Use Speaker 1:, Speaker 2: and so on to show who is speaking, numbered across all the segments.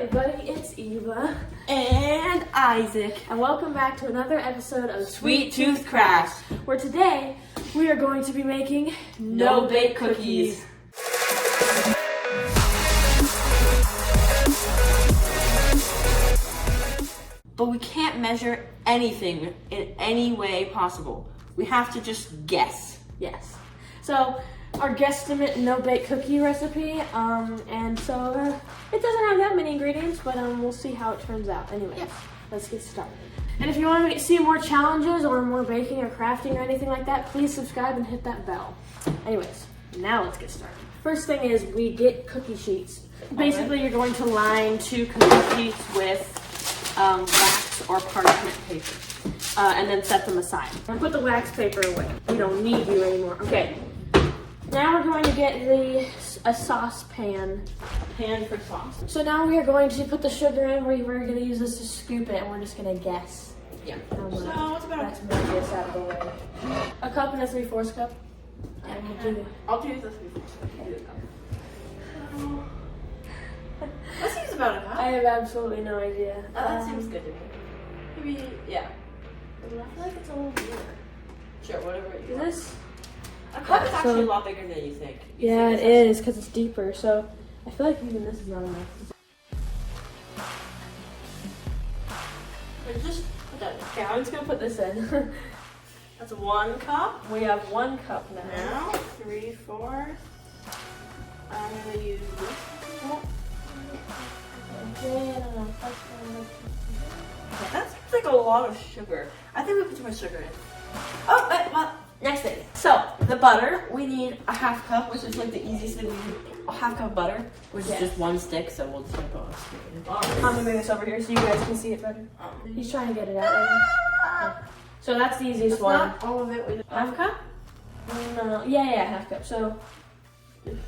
Speaker 1: everybody, it's Eva
Speaker 2: and Isaac,
Speaker 1: and welcome back to another episode of
Speaker 2: Sweet Tooth Crafts,
Speaker 1: where today we are going to be making
Speaker 2: no-bake cookies. But we can't measure anything in any way possible. We have to just guess.
Speaker 1: Yes. So, our guesstimate no-bake cookie recipe, and so it doesn't have that many ingredients, but we'll see how it turns out. Anyways, Let's get started. And if you want to see more challenges or more baking or crafting or anything like that, please subscribe and hit that bell. Anyways, now let's get started. First thing is we get cookie sheets. Basically, you're going to line 2 cookie sheets with wax or parchment paper, and then set them aside. And put the wax paper away. We don't need you anymore. Okay. Now we're going to get a saucepan.
Speaker 2: Pan for sauce.
Speaker 1: So now we are going to put the sugar in. We're going to use this to scoop it, and we're just going to guess.
Speaker 2: Yeah.
Speaker 1: So
Speaker 2: what's about
Speaker 1: that's more guess out of the way. A cup and a 3/4 cup.
Speaker 2: I'll do the 3/4 cup. That seems about a cup.
Speaker 1: I have absolutely no idea.
Speaker 2: That seems good to me. Maybe, yeah. I feel like it's a little bigger. Sure, whatever you want.
Speaker 1: Is this?
Speaker 2: A cup is actually a lot bigger than you think.
Speaker 1: Yeah, it is, because it's deeper, so I feel like even this is not enough.
Speaker 2: Just put that in.
Speaker 1: Okay, I'm just going to put this in.
Speaker 2: That's 1 cup.
Speaker 1: We have 1 cup now.
Speaker 2: Now, 3/4. I'm going to use this. That seems like a lot of sugar. I think we put too much sugar in. Oh, well, next thing. So, the butter, we need a 1/2 cup, which is like the easiest thing we do. A 1/2 cup of butter, which is just 1 stick, so we'll just put a stick in.
Speaker 1: I'm going to move this over here so you guys can see it better. He's trying to get it out right now. So that's the easiest one.
Speaker 2: Not all of it with 1/2 cup?
Speaker 1: No, yeah, 1/2 cup. So, this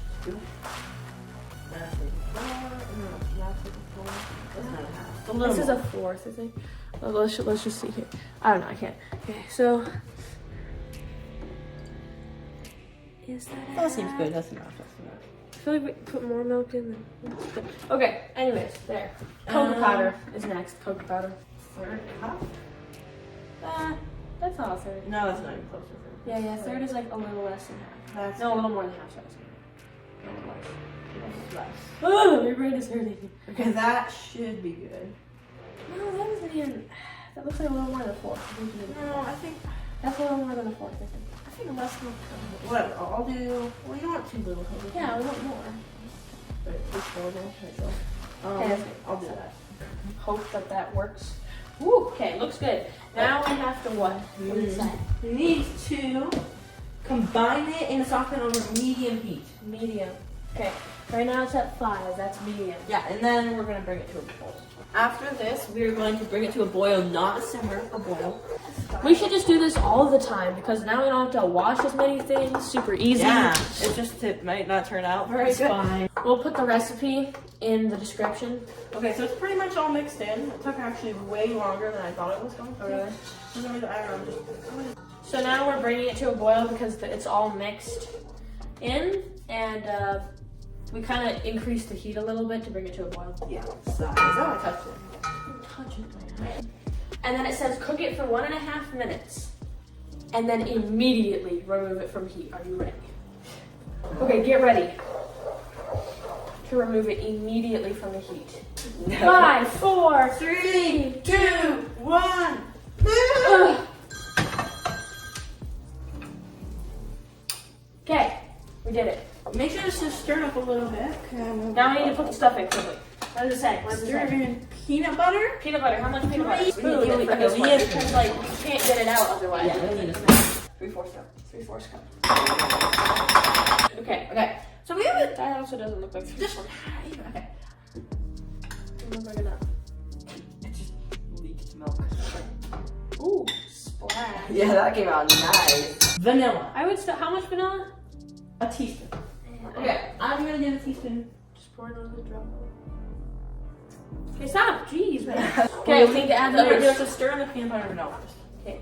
Speaker 1: is a 1/4, I think. Well, let's just see here. I don't know, I can't. Okay, so is
Speaker 2: That seems good. That's enough.
Speaker 1: I feel like we put more milk in than. Okay, anyways, there. Cocoa powder is next. Cocoa powder.
Speaker 2: 1/3 cup?
Speaker 1: That's not a 1/3.
Speaker 2: No, that's not even close to 1/3.
Speaker 1: Yeah, 1/3 is like a little less than half.
Speaker 2: That's
Speaker 1: No, a little more than half. Sorry.
Speaker 2: a little less.
Speaker 1: Oh, your brain is hurting.
Speaker 2: Okay, that should be good.
Speaker 1: No, that isn't even. That looks like a little more than a 1/4.
Speaker 2: No, I think
Speaker 1: That's a little more than a 1/4, I think.
Speaker 2: I think less than whatever. I'll do. Well, you don't want too little.
Speaker 1: Yeah, I want more.
Speaker 2: But it's horrible.
Speaker 1: Okay,
Speaker 2: I'll do that.
Speaker 1: Hope that works. Woo, okay, looks good. Now we have to what? What is that?
Speaker 2: We need to combine it in a saucepan over medium heat.
Speaker 1: Medium. Okay, right now it's at 5. That's medium.
Speaker 2: Yeah, and then we're going to bring it to a boil. After this, we're going to bring it to a boil, not a simmer, a boil.
Speaker 1: We should just do this all the time because now we don't have to wash as many things. Super easy.
Speaker 2: Yeah, it might not turn out very good.
Speaker 1: Fine. We'll put the recipe in the description.
Speaker 2: Okay, so it's pretty much all mixed in. It took actually way longer than I thought it was going to.
Speaker 1: Oh, really?
Speaker 2: I don't know.
Speaker 1: So now we're bringing it to a boil because it's all mixed in, and we kind of increased the heat a little bit to bring it to a boil.
Speaker 2: Yeah, size. Oh, I touched it.
Speaker 1: Touch it, man. And then it says cook it for 1.5 minutes, and then immediately remove it from heat. Are you ready? Okay, get ready to remove it immediately from the heat.
Speaker 2: No.
Speaker 1: 5, 4,
Speaker 2: 3, 2, 1.
Speaker 1: Okay, we did it.
Speaker 2: Make sure to stir it up a little bit.
Speaker 1: Now we need to put the stuff in quickly. What does it say?
Speaker 2: Stir in peanut butter.
Speaker 1: Peanut butter. How much peanut butter?
Speaker 2: We
Speaker 1: Spoon
Speaker 2: need
Speaker 1: for this
Speaker 2: to-
Speaker 1: one,
Speaker 2: yes.
Speaker 1: because like you can't get it out otherwise.
Speaker 2: Yeah, we need a spoon.
Speaker 1: 3/4 cup. 3/4 cup. Okay.
Speaker 2: Okay. So we have it.
Speaker 1: That also doesn't look like 3/4.
Speaker 2: Just okay.
Speaker 1: Doesn't look like enough.
Speaker 2: It just leaked milk.
Speaker 1: Ooh, splash.
Speaker 2: Yeah, that came out nice. Vanilla.
Speaker 1: I would still. How much vanilla?
Speaker 2: A teaspoon. Okay, I'm gonna do the teaspoon.
Speaker 1: Just pour it on the drum. Okay, stop. Jeez, man.
Speaker 2: Okay,
Speaker 1: Okay, we need to add the
Speaker 2: we have
Speaker 1: oats.
Speaker 2: to stir in the peanut butter and vanilla first.
Speaker 1: Okay.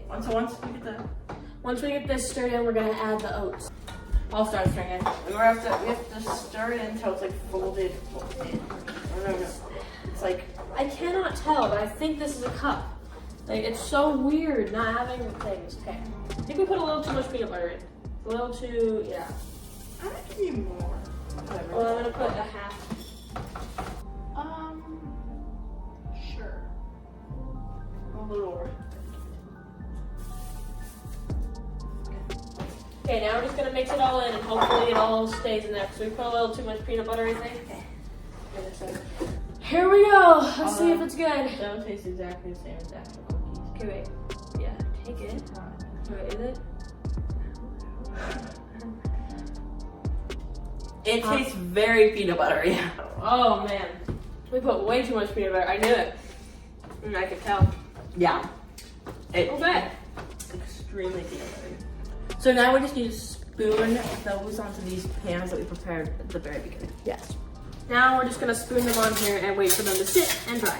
Speaker 2: Once we get
Speaker 1: this stirred in, we're gonna add the oats.
Speaker 2: I'll start stirring it. We have to stir it until it's like folded in. No. It's like.
Speaker 1: I cannot tell, but I think this is a cup. Like, it's so weird not having the things. Okay. I think we put a little too much peanut butter in. A little too, yeah.
Speaker 2: I think you need more. Whatever.
Speaker 1: Well, I'm gonna put a half.
Speaker 2: Sure. A little more.
Speaker 1: Okay, now we're just gonna mix it all in and hopefully it all stays in there. So we put a little too much peanut butter, I think. Okay. Here we go. Let's see if it's good.
Speaker 2: It don't taste exactly the same as actual cookies.
Speaker 1: Okay, wait. Yeah, take it. Wait, is it?
Speaker 2: It tastes very peanut buttery.
Speaker 1: Oh man, we put way too much peanut butter. I knew it. I could tell.
Speaker 2: Yeah.
Speaker 1: Okay.
Speaker 2: Extremely peanut buttery. So now we just need to spoon those onto these pans that we prepared at the very beginning.
Speaker 1: Yes. Now we're just gonna spoon them on here and wait for them to sit and dry.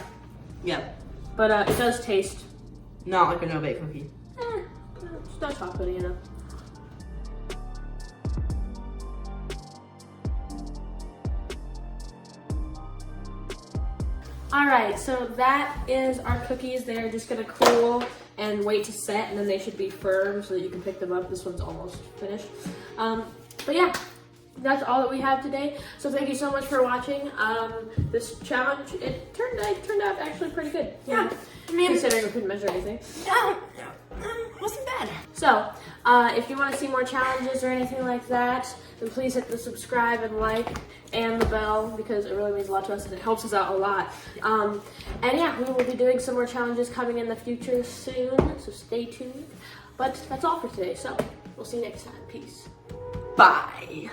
Speaker 2: Yep.
Speaker 1: But it does taste.
Speaker 2: Not like a no-bake cookie.
Speaker 1: It's not chocolatey enough. Alright, so that is our cookies. They're just gonna cool and wait to set, and then they should be firm so that you can pick them up. This one's almost finished. But yeah, that's all that we have today. So thank you so much for watching. This challenge, it turned out actually pretty good.
Speaker 2: Yeah. I mean,
Speaker 1: considering we couldn't measure anything.
Speaker 2: Wasn't bad.
Speaker 1: So, if you want to see more challenges or anything like that, then please hit the subscribe and like and the bell because it really means a lot to us and it helps us out a lot. And yeah, we will be doing some more challenges coming in the future soon, so stay tuned. But that's all for today, so we'll see you next time. Peace.
Speaker 2: Bye.